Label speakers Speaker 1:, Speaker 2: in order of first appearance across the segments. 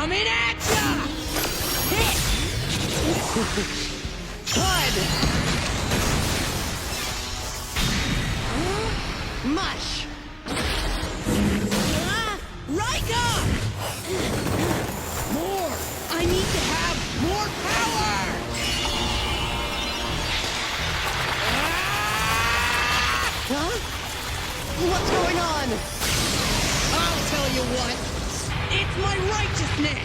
Speaker 1: Coming at ya! Hit! Bud! Mush! Rika! More! I need to have more power! Huh? What's going on? I'll tell you what. It's my righteousness!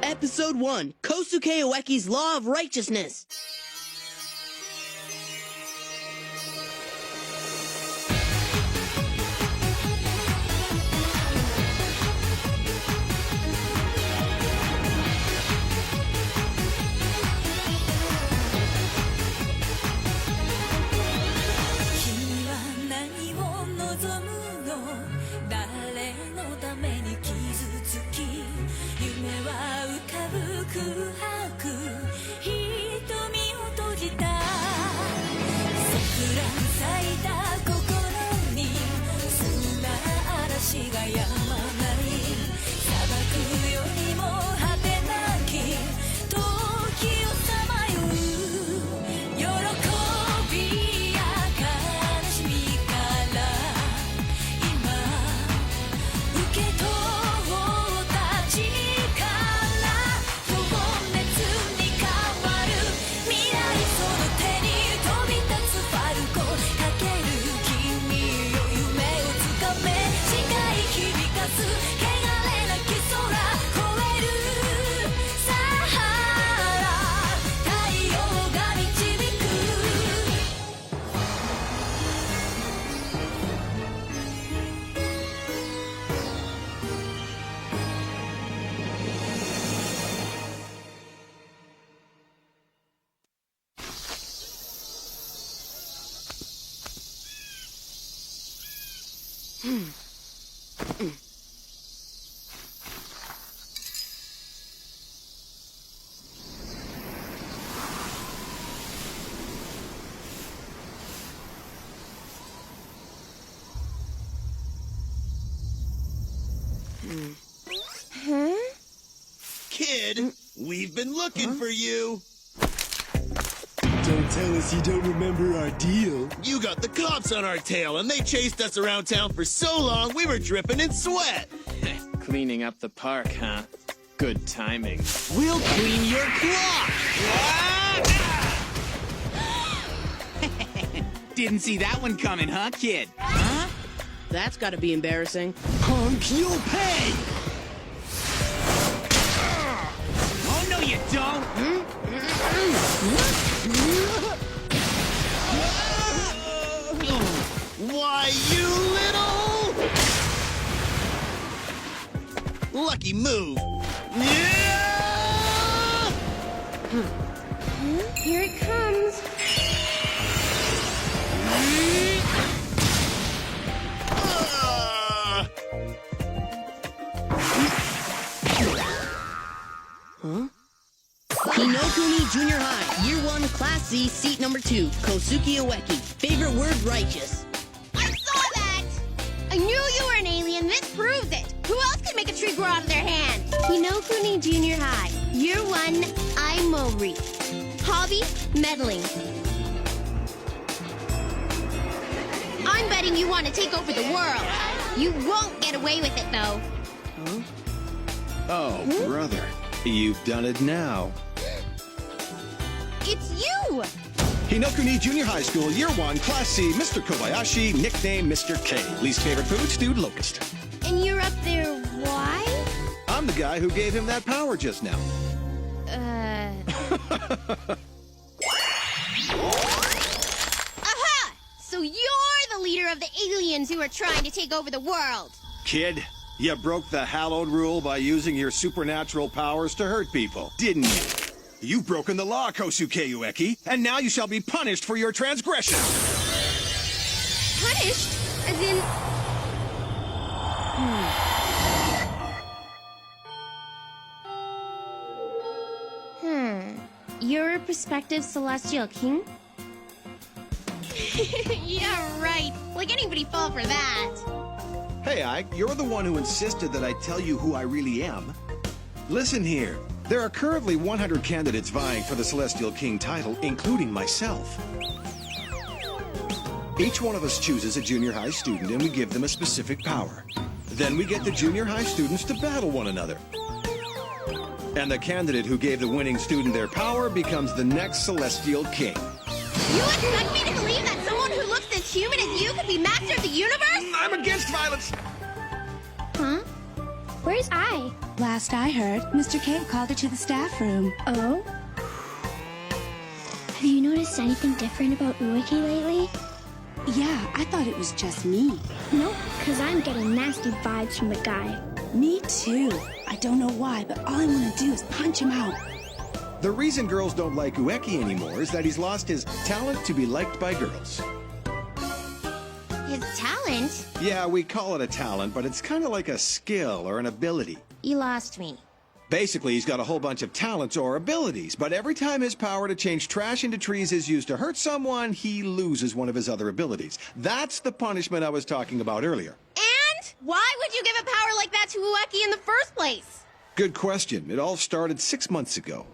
Speaker 1: Episode 1, Kosuke Ueki's Law of Righteousness.
Speaker 2: Kid, we've been looking for you.
Speaker 3: Don't tell us you don't remember our deal.
Speaker 2: You got the cops on our tail, and they chased us around town for so long we were dripping in sweat.
Speaker 4: Cleaning up the park, huh? Good timing.
Speaker 1: We'll clean your clock!
Speaker 5: Didn't see that one coming, huh, kid?
Speaker 1: Huh? That's gotta be embarrassing.
Speaker 3: Punk, you'll pay!
Speaker 5: Oh, no, you don't!
Speaker 2: Why, you little... Lucky move.
Speaker 6: Here it comes.
Speaker 1: Hinokuni Junior High, Year 1, Class C, Seat Number 2, Kosuke Ueki. Favorite word, righteous.
Speaker 6: I saw that! I knew you were an alien. This proves it. Who else can make a tree grow out of their hand? Hinokuni Junior High, Year 1, Aimori. Hobby, meddling. I'm betting you want to take over the world. You won't get away with it, though.
Speaker 3: Oh, brother. You've done it now.
Speaker 6: It's you!
Speaker 3: Hinokuni Junior High School, Year 1, Class C, Mr. Kobayashi, nickname Mr. K. Least favorite food, stewed locust.
Speaker 6: And you're up there, why?
Speaker 3: I'm the guy who gave him that power just now.
Speaker 6: Aha! So you're the leader of the aliens who are trying to take over the world.
Speaker 3: Kid, you broke the hallowed rule by using your supernatural powers to hurt people, didn't you? You've broken the law, Kosuke Ueki, and now you shall be punished for your transgression.
Speaker 6: Punished? As in... You're a prospective Celestial King? Yeah, right. Like anybody fall for that.
Speaker 3: Hey, Ike, you're the one who insisted that I tell you who I really am. Listen here. There are currently 100 candidates vying for the Celestial King title, including myself. Each one of us chooses a junior high student and we give them a specific power. Then we get the junior high students to battle one another. And the candidate who gave the winning student their power becomes the next Celestial King.
Speaker 6: You expect me to believe that someone who looks as human as you could be master of the universe?
Speaker 3: I'm against violence!
Speaker 7: Huh? Where's I?
Speaker 8: Last I heard, Mr. K called her to the staff room.
Speaker 7: Oh? Have you noticed anything different about Ueki lately?
Speaker 8: Yeah, I thought it was just me.
Speaker 7: Nope, because I'm getting nasty vibes from the guy.
Speaker 8: Me too. I don't know why, but all I want to do is punch him out.
Speaker 3: The reason girls don't like Ueki anymore is that he's lost his talent to be liked by girls.
Speaker 6: His talent?
Speaker 3: Yeah, we call it a talent, but it's kind of like a skill or an ability.
Speaker 6: You lost me.
Speaker 3: Basically, he's got a whole bunch of talents or abilities, but every time his power to change trash into trees is used to hurt someone, he loses one of his other abilities. That's the punishment I was talking about earlier.
Speaker 6: And? Why would you give a power like that to Ueki in the first place?
Speaker 3: Good question. It all started 6 months ago.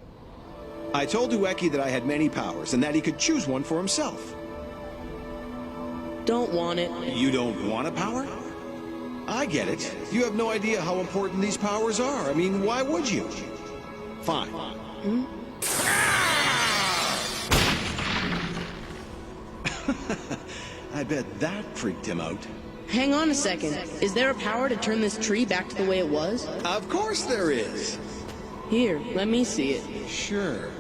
Speaker 3: I told Ueki that I had many powers and that he could choose one for himself.
Speaker 9: Don't want it.
Speaker 3: You don't want a power? I get it. You have no idea how important these powers are. I mean, why would you? Fine. I bet that freaked him out.
Speaker 9: Hang on a second. Is there a power to turn this tree back to the way it was?
Speaker 3: Of course there is.
Speaker 9: Here, let me see it.
Speaker 3: Sure.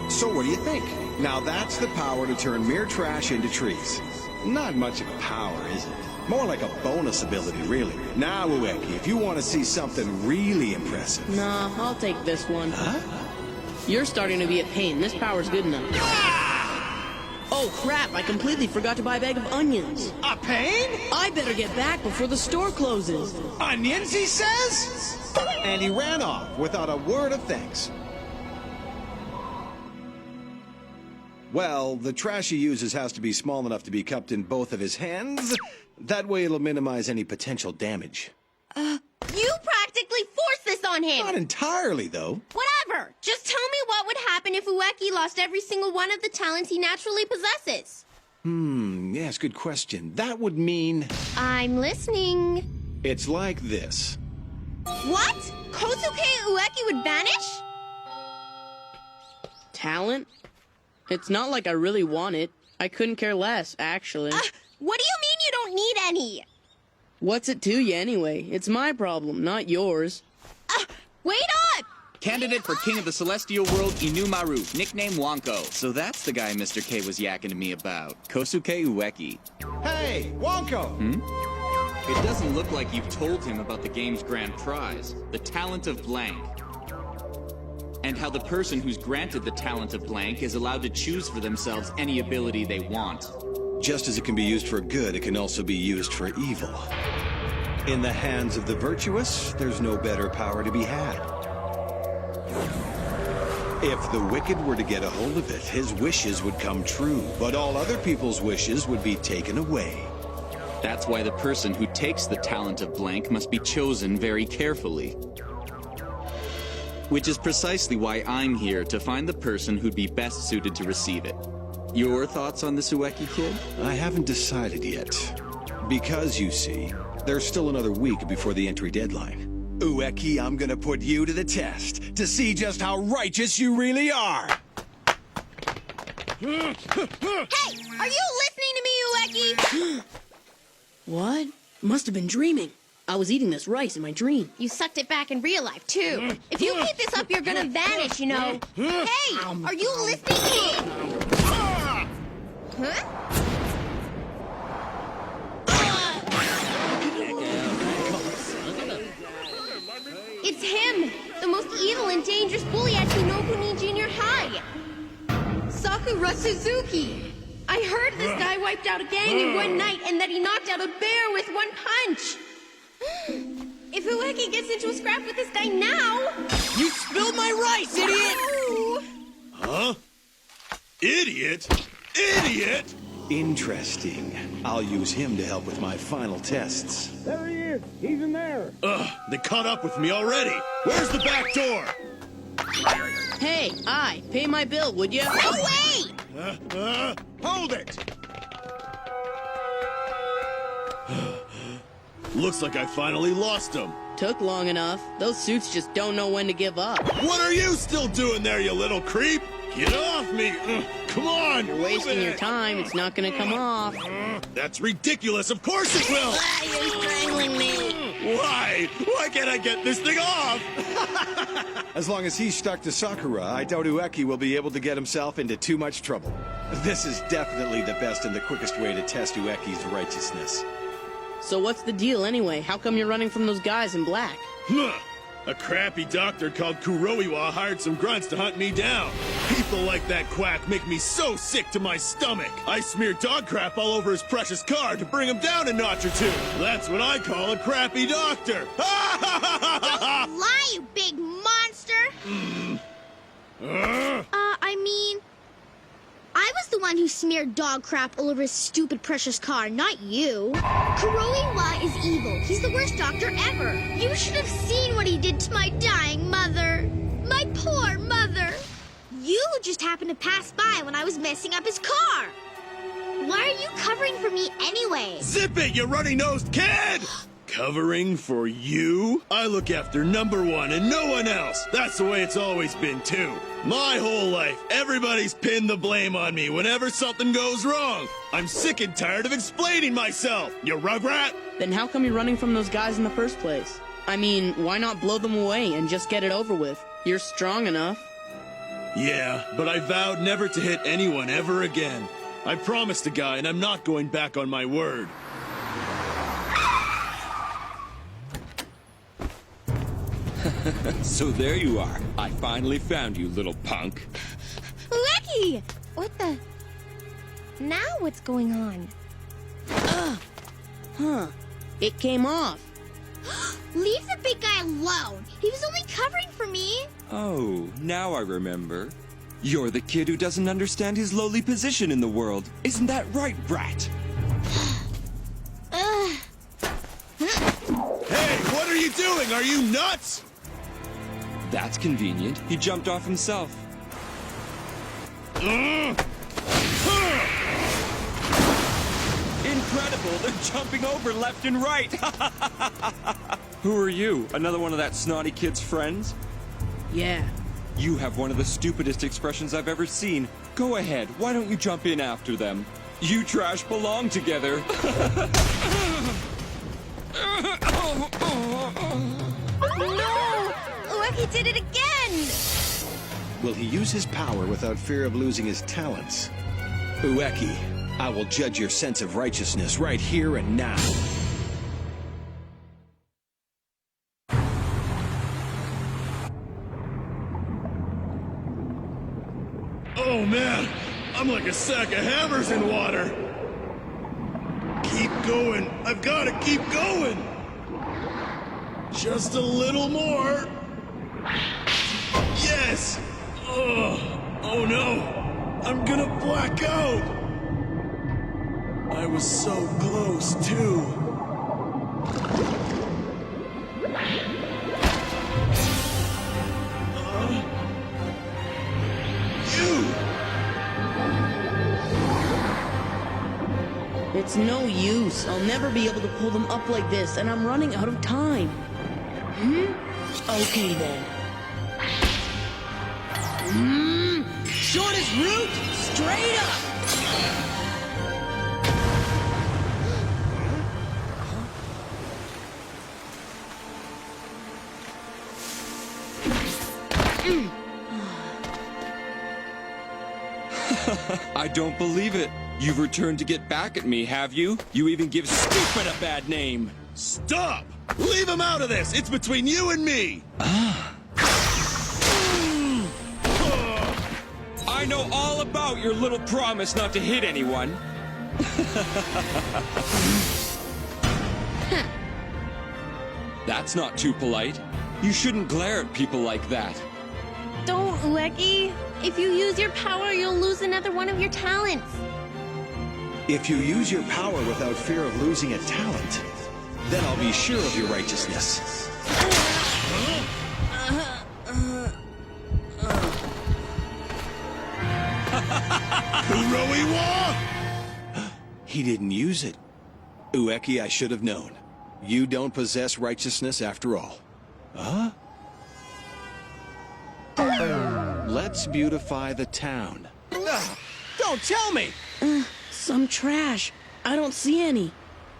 Speaker 3: So what do you think? Now that's the power to turn mere trash into trees. Not much of a power, is it? More like a bonus ability, really. Now, Ueki, if you want to see something really impressive...
Speaker 9: Nah, I'll take this one.
Speaker 3: Huh?
Speaker 9: You're starting to be a pain. This power's good enough. Oh, crap. I completely forgot to buy a bag of onions.
Speaker 3: A pain?
Speaker 9: I better get back before the store closes.
Speaker 3: Onions, he says? And he ran off without a word of thanks. Well, the trash he uses has to be small enough to be cupped in both of his hands. That way it'll minimize any potential damage.
Speaker 6: You practically forced this on him!
Speaker 3: Not entirely, though.
Speaker 6: Whatever! Just tell me what would happen if Ueki lost every single one of the talents he naturally possesses.
Speaker 3: Yes, good question. That would mean...
Speaker 6: I'm listening.
Speaker 3: It's like this.
Speaker 6: What? Kosuke Ueki would vanish?
Speaker 9: Talent? It's not like I really want it. I couldn't care less, actually.
Speaker 6: What do you mean you don't need any?
Speaker 9: What's it to you anyway? It's my problem, not yours.
Speaker 6: Wait up!
Speaker 5: Candidate for King of the Celestial World, Inumaru, nickname Wonko. So that's the guy Mr. K was yakking to me about. Kosuke Ueki.
Speaker 3: Hey, Wonko!
Speaker 5: It doesn't look like you've told him about the game's grand prize, the talent of blank. And how the person who's granted the talent of blank is allowed to choose for themselves any ability they want.
Speaker 3: Just as it can be used for good, it can also be used for evil. In the hands of the virtuous, there's no better power to be had. If the wicked were to get a hold of it, his wishes would come true, but all other people's wishes would be taken away.
Speaker 5: That's why the person who takes the talent of blank must be chosen very carefully. Which is precisely why I'm here, to find the person who'd be best suited to receive it. Your thoughts on this Ueki kid?
Speaker 3: I haven't decided yet. Because, you see, there's still another week before the entry deadline. Ueki, I'm gonna put you to the test, to see just how righteous you really are!
Speaker 6: Hey! Are you listening to me, Ueki?
Speaker 9: What? Must have been dreaming. I was eating this rice in my dream.
Speaker 6: You sucked it back in real life, too. If you keep this up, you're gonna vanish, you know. Hey! Are you listening to me? Huh? It's him! The most evil and dangerous bully at Kinokuni Junior High! Sakura Suzuki! I heard this guy wiped out a gang in one night and that he knocked out a bear with one punch! If Ueki gets into a scrap with this guy now...
Speaker 9: You spilled my rice, idiot!
Speaker 2: Huh? Idiot? Idiot?
Speaker 3: Interesting. I'll use him to help with my final tests.
Speaker 10: There he is. He's in there.
Speaker 2: Ugh, they caught up with me already. Where's the back door?
Speaker 9: Hey, pay my bill, would you?
Speaker 6: No way!
Speaker 2: Hold it! Looks like I finally lost him.
Speaker 9: Took long enough. Those suits just don't know when to give up.
Speaker 2: What are you still doing there, you little creep? Get off me! Come on!
Speaker 9: You're wasting your time. It's not gonna come off.
Speaker 2: That's ridiculous. Of course it will!
Speaker 1: You're strangling me.
Speaker 2: Why? Why can't I get this thing off?
Speaker 3: As long as he's stuck to Sakura, I doubt Ueki will be able to get himself into too much trouble. This is definitely the best and the quickest way to test Ueki's righteousness.
Speaker 9: So what's the deal anyway? How come you're running from those guys in black?
Speaker 2: Huh. A crappy doctor called Kuroiwa hired some grunts to hunt me down. People like that quack make me so sick to my stomach. I smeared dog crap all over his precious car to bring him down a notch or two. That's what I call a crappy doctor.
Speaker 6: Don't lie, you big monster! I was the one who smeared dog crap all over his stupid precious car, not you. Kuroiwa is evil. He's the worst doctor ever. You should have seen what he did to my dying mother. My poor mother. You just happened to pass by when I was messing up his car. Why are you covering for me anyway?
Speaker 2: Zip it, you runny-nosed kid! Covering for you? I look after number one and no one else. That's the way it's always been, too. My whole life, everybody's pinned the blame on me whenever something goes wrong. I'm sick and tired of explaining myself, you rugrat!
Speaker 9: Then how come you're running from those guys in the first place? I mean, why not blow them away and just get it over with? You're strong enough.
Speaker 2: Yeah, but I vowed never to hit anyone ever again. I promised a guy, and I'm not going back on my word.
Speaker 11: So there you are. I finally found you, little punk.
Speaker 6: Ueki! What the... Now what's going on?
Speaker 9: Huh. It came off.
Speaker 6: Leave the big guy alone. He was only covering for me.
Speaker 11: Oh, now I remember. You're the kid who doesn't understand his lowly position in the world. Isn't that right, brat?
Speaker 2: Hey, what are you doing? Are you nuts?
Speaker 11: That's convenient. He jumped off himself. Incredible! They're jumping over left and right! Who are you? Another one of that snotty kid's friends?
Speaker 9: Yeah.
Speaker 11: You have one of the stupidest expressions I've ever seen. Go ahead, why don't you jump in after them? You trash belong together.
Speaker 6: No! Ueki did it again!
Speaker 3: Will he use his power without fear of losing his talents? Ueki, I will judge your sense of righteousness right here and now.
Speaker 2: Oh man, I'm like a sack of hammers in water. Keep going. I've got to keep going. Just a little more. Yes. Oh no. I'm gonna black out. I was so close too.
Speaker 9: It's no use. I'll never be able to pull them up like this, and I'm running out of time. Okay, then. Shortest route, straight up!
Speaker 11: I don't believe it. You've returned to get back at me, have you? You even give stupid a bad name.
Speaker 2: Stop! Leave him out of this! It's between you and me!
Speaker 11: I know all about your little promise not to hit anyone. That's not too polite. You shouldn't glare at people like that.
Speaker 6: Don't, Ueki. If you use your power, you'll lose another one of your talents.
Speaker 3: If you use your power without fear of losing a talent, then I'll be sure of your righteousness.
Speaker 2: Kuroiwa!
Speaker 3: He didn't use it. Ueki, I should have known. You don't possess righteousness after all. Huh? Let's beautify the town.
Speaker 4: Don't tell me!
Speaker 9: Some trash. I don't see any.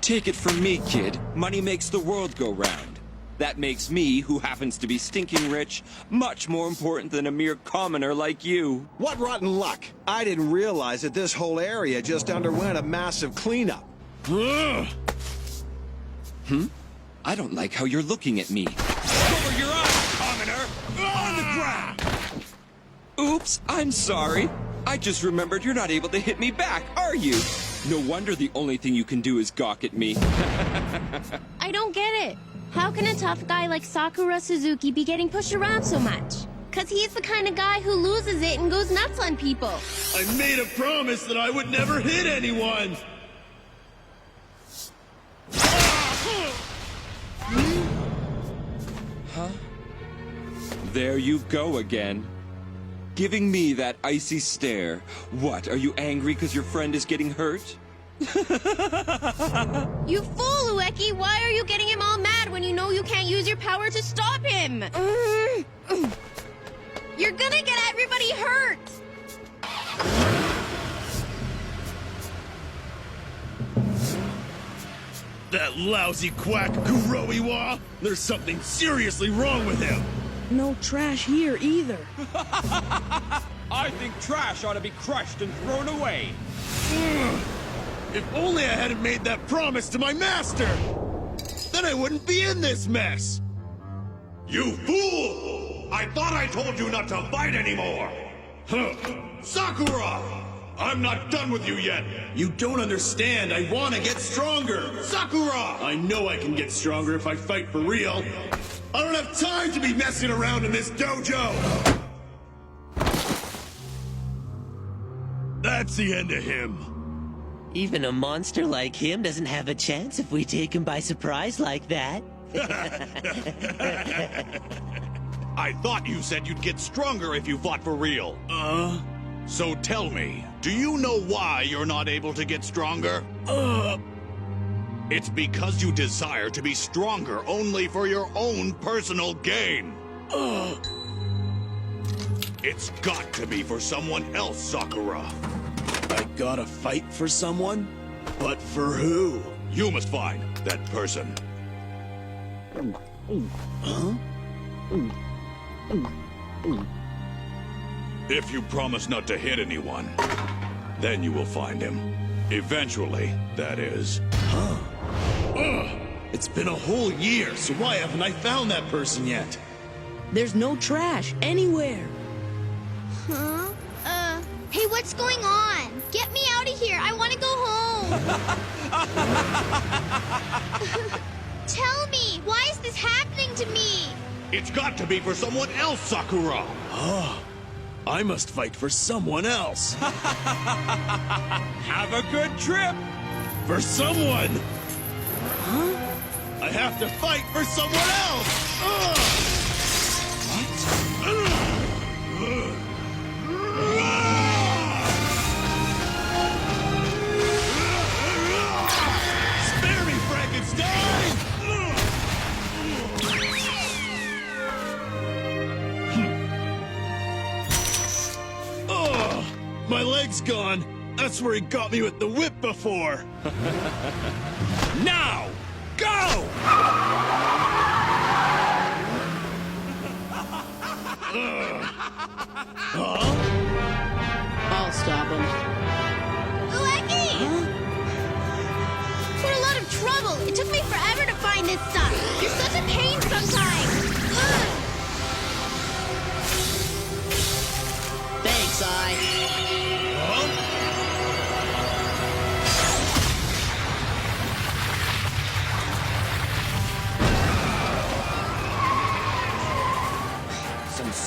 Speaker 11: Take it from me, kid. Money makes the world go round. That makes me, who happens to be stinking rich, much more important than a mere commoner like you.
Speaker 3: What rotten luck! I didn't realize that this whole area just underwent a massive cleanup.
Speaker 11: I don't like how you're looking at me. Cover your eyes, commoner! On the ground! Oops, I'm sorry. I just remembered you're not able to hit me back, are you? No wonder the only thing you can do is gawk at me.
Speaker 6: I don't get it. How can a tough guy like Sakura Suzuki be getting pushed around so much? Cause he's the kind of guy who loses it and goes nuts on people.
Speaker 2: I made a promise that I would never hit anyone!
Speaker 11: There you go again. Giving me that icy stare. What, are you angry because your friend is getting hurt?
Speaker 6: You fool, Ueki! Why are you getting him all mad when you know you can't use your power to stop him? You're gonna get everybody hurt!
Speaker 2: That lousy quack Kuroiwa! There's something seriously wrong with him!
Speaker 9: No trash here either.
Speaker 11: I think trash ought to be crushed and thrown away.
Speaker 2: If only I hadn't made that promise to my master! Then I wouldn't be in this mess!
Speaker 12: You fool! I thought I told you not to fight anymore! Huh. Sakura! I'm not done with you yet!
Speaker 2: You don't understand. I want to get stronger!
Speaker 12: Sakura!
Speaker 2: I know I can get stronger if I fight for real. I don't have time to be messing around in this dojo! That's the end of him.
Speaker 13: Even a monster like him doesn't have a chance if we take him by surprise like that.
Speaker 12: I thought you said you'd get stronger if you fought for real. So tell me, do you know why you're not able to get stronger? It's because you desire to be stronger only for your own personal gain. It's got to be for someone else, Sakura.
Speaker 2: I gotta fight for someone? But for who?
Speaker 12: You must find that person.
Speaker 2: Huh?
Speaker 12: If you promise not to hit anyone, then you will find him. Eventually, that is.
Speaker 2: Huh? It's been a whole year, so why haven't I found that person yet?
Speaker 9: There's no trash anywhere.
Speaker 6: Huh? Hey, what's going on? Get me out of here. I want to go home. Tell me, why is this happening to me?
Speaker 12: It's got to be for someone else, Sakura.
Speaker 2: I must fight for someone else.
Speaker 11: Have a good trip.
Speaker 2: For someone. Huh? I have to fight for someone else. Spare me, Frankenstein! My leg's gone. That's where he got me with the whip before. Now, go!
Speaker 9: I'll stop him.
Speaker 6: Ueki!
Speaker 9: Huh?
Speaker 6: We're in a lot of trouble. It took me forever to find this stuff. You're such a pain sometimes.
Speaker 13: Thanks,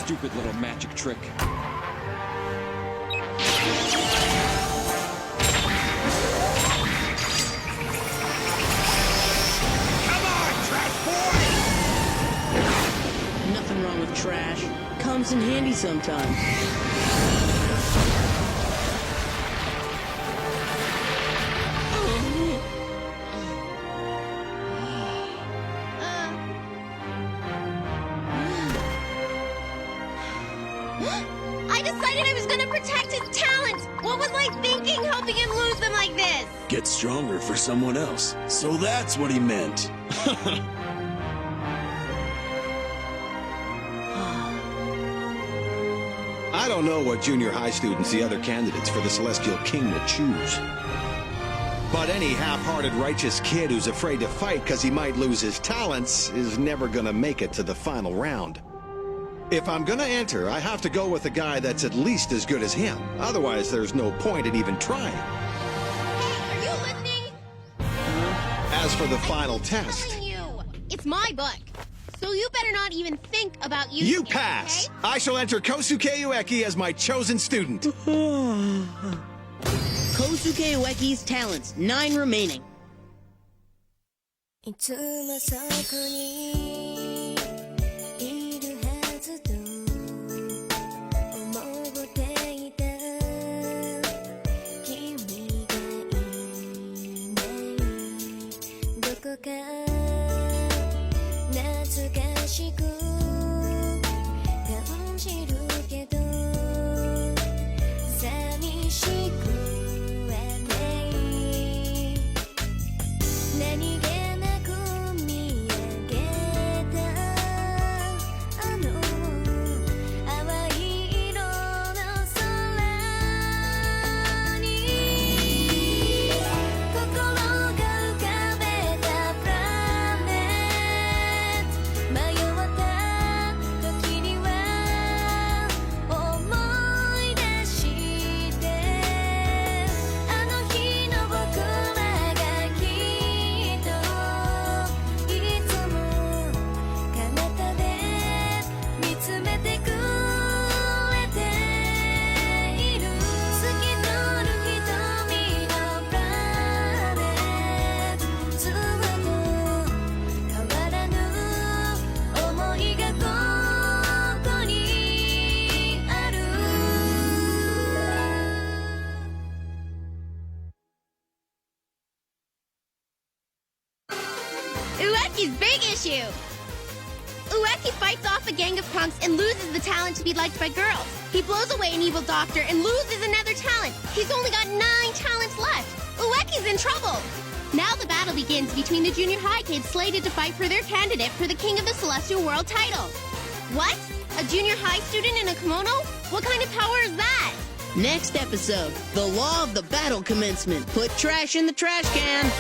Speaker 11: stupid little magic trick.
Speaker 9: Nothing wrong with trash. Comes in handy sometimes.
Speaker 6: I decided I was gonna protect his talents! What was I thinking, helping him lose them like this?
Speaker 2: Get stronger for someone else. So that's what he meant.
Speaker 3: I don't know what junior high students the other candidates for the Celestial King will choose. But any half-hearted righteous kid who's afraid to fight because he might lose his talents is never gonna make it to the final round. If I'm gonna enter, I have to go with a guy that's at least as good as him. Otherwise, there's no point in even trying.
Speaker 6: Hey, are you listening?
Speaker 3: As for the final test...
Speaker 6: Telling you, it's my book. So you better not even think about using
Speaker 3: You
Speaker 6: it,
Speaker 3: pass!
Speaker 6: okay?
Speaker 3: I shall enter Kosuke Ueki as my chosen student.
Speaker 1: Kosuke Ueki's talents, 9 remaining.
Speaker 7: いつもそこにいるはずと思っていた君がいないどこか懐かしく感じるけど寂しくはない何気なく見上げたあの淡い色の空に心が浮かべたプラネット迷った時には思い出してあの日の僕らがきっといつも彼方で見つめてくれている透き通る瞳のプラネットずっと変わらぬ想いがここにある
Speaker 6: Ueki's big issue! Ueki fights off a gang of punks and loses the talent to be liked by girls. He blows away an evil doctor and loses another talent. He's only got 9 talents left. Ueki's in trouble! Now the battle begins between the junior high kids slated to fight for their candidate for the King of the Celestial World title. What? A junior high student in a kimono? What kind of power is that?
Speaker 1: Next episode, the law of the battle commencement. Put trash in the trash can.